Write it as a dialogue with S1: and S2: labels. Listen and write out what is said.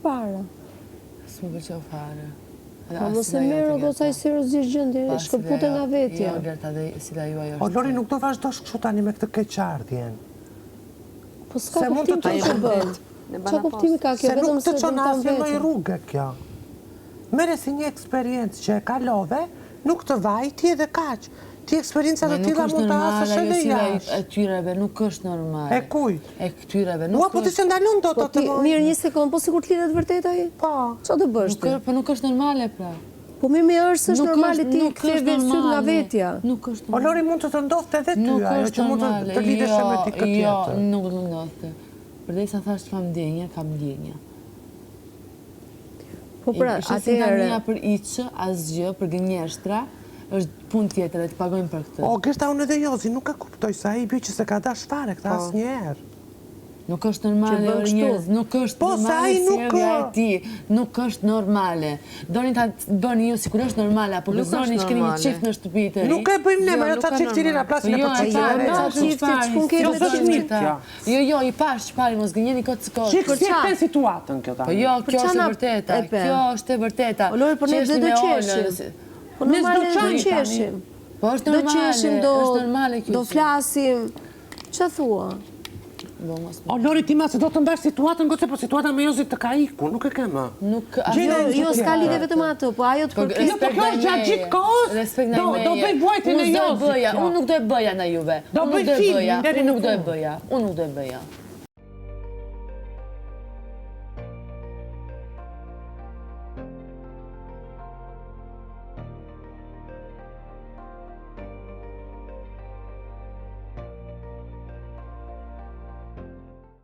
S1: para.
S2: S'më pëlqeu fare.
S1: Po mos e merë do saj seriozisht gjendje, shkëpute nga vetja.
S2: Jo, Gerta, dhe sila juaj është.
S3: O, Lori, nuk do vazhdosh kështu tani me këtë keqardhjen.
S1: Po s'ka kuptim të që bën. Qa kuptimi ka kjo,
S3: Se
S1: vetëm
S3: nuk
S1: se
S3: të
S1: dëmë
S3: qona
S1: tam
S3: asnjë lloj
S1: vetëm.
S3: rrugë kjo. Mere si një eksperiencë që e kalove, nuk të vaj, ti edhe kaq. Ti eksperjenca të tilla mund të hasësh edhe jashtë.
S2: E tyreve nuk është normale.
S3: E kujt?
S2: E këtyreve nuk
S3: Ua, po ti se ndalon do të të
S1: Mirë, një sekundë, po sikur të lidhet vërtet ai?
S3: Po.
S1: Qa të bësh ti?
S2: Po nuk është normale, pra.
S1: Po mirë është është normale ti kthesh syt nga vetja.
S2: Nuk është
S3: O,
S2: normale.
S3: Lori, mund të të ndodhte edhe ty,
S2: Nuk
S3: ajo
S2: është
S3: që mund
S2: normale.
S3: të lidhesh me ti këtë
S2: Jo,
S3: tjetër.
S2: nuk më ndodhte. Përdej sa thash kam ndjenja, kam ndjenja.
S1: Po pra,
S2: Isha sintonia për iqë, asgjë, për gënjeshtra, është punë tjetër e të pagojnë për këtë.
S3: O, Gerta, unë edhe jo, nuk e kuptoj sa i bjë që se ka dash fare këta asnjëherë.
S2: Nuk është normale, o njerëz, nuk është
S3: Po, sa
S2: normale
S3: ai
S2: si
S3: nuk-
S2: e ti, nuk është normale. Doni ta bëni ju sikur është normale, apo gëzoni që keni një qift në shtëpi të ri.
S3: Nuk e bëjmë ne, me ajo ta çiftirina plasin e për çiftare.
S2: Jo, i pash çfarë, mos gënjeni kot së kot.
S3: Shikë, si e këtë situatën kjo ta.
S2: Po jo, kjo është e vërteta, kjo është e vërteta.
S1: O Lori, po ne
S2: Qeshni
S1: do
S2: me
S1: qeshim.
S2: Olën.
S1: Po normale do qeshim.
S2: Po është
S1: Do
S2: normale,
S1: qeshim,
S2: është normale kjo.
S1: do flasim. Qa thua?
S3: O, Lori, ti ma se do të mbash situatën, goce, po situata me Jozit të ka iku, nuk e kema.
S2: Nuk,
S1: Jo, s'ka lidhe vetëm ato, po ajo të kërkes.
S3: Jo, po kjo është gjatë gjithë kohës, do bëj vuajtjen e Jozit.
S2: Unë nuk do e bëja në juve.
S3: Do bëj filmin deri në
S2: Unë nuk do e bëja.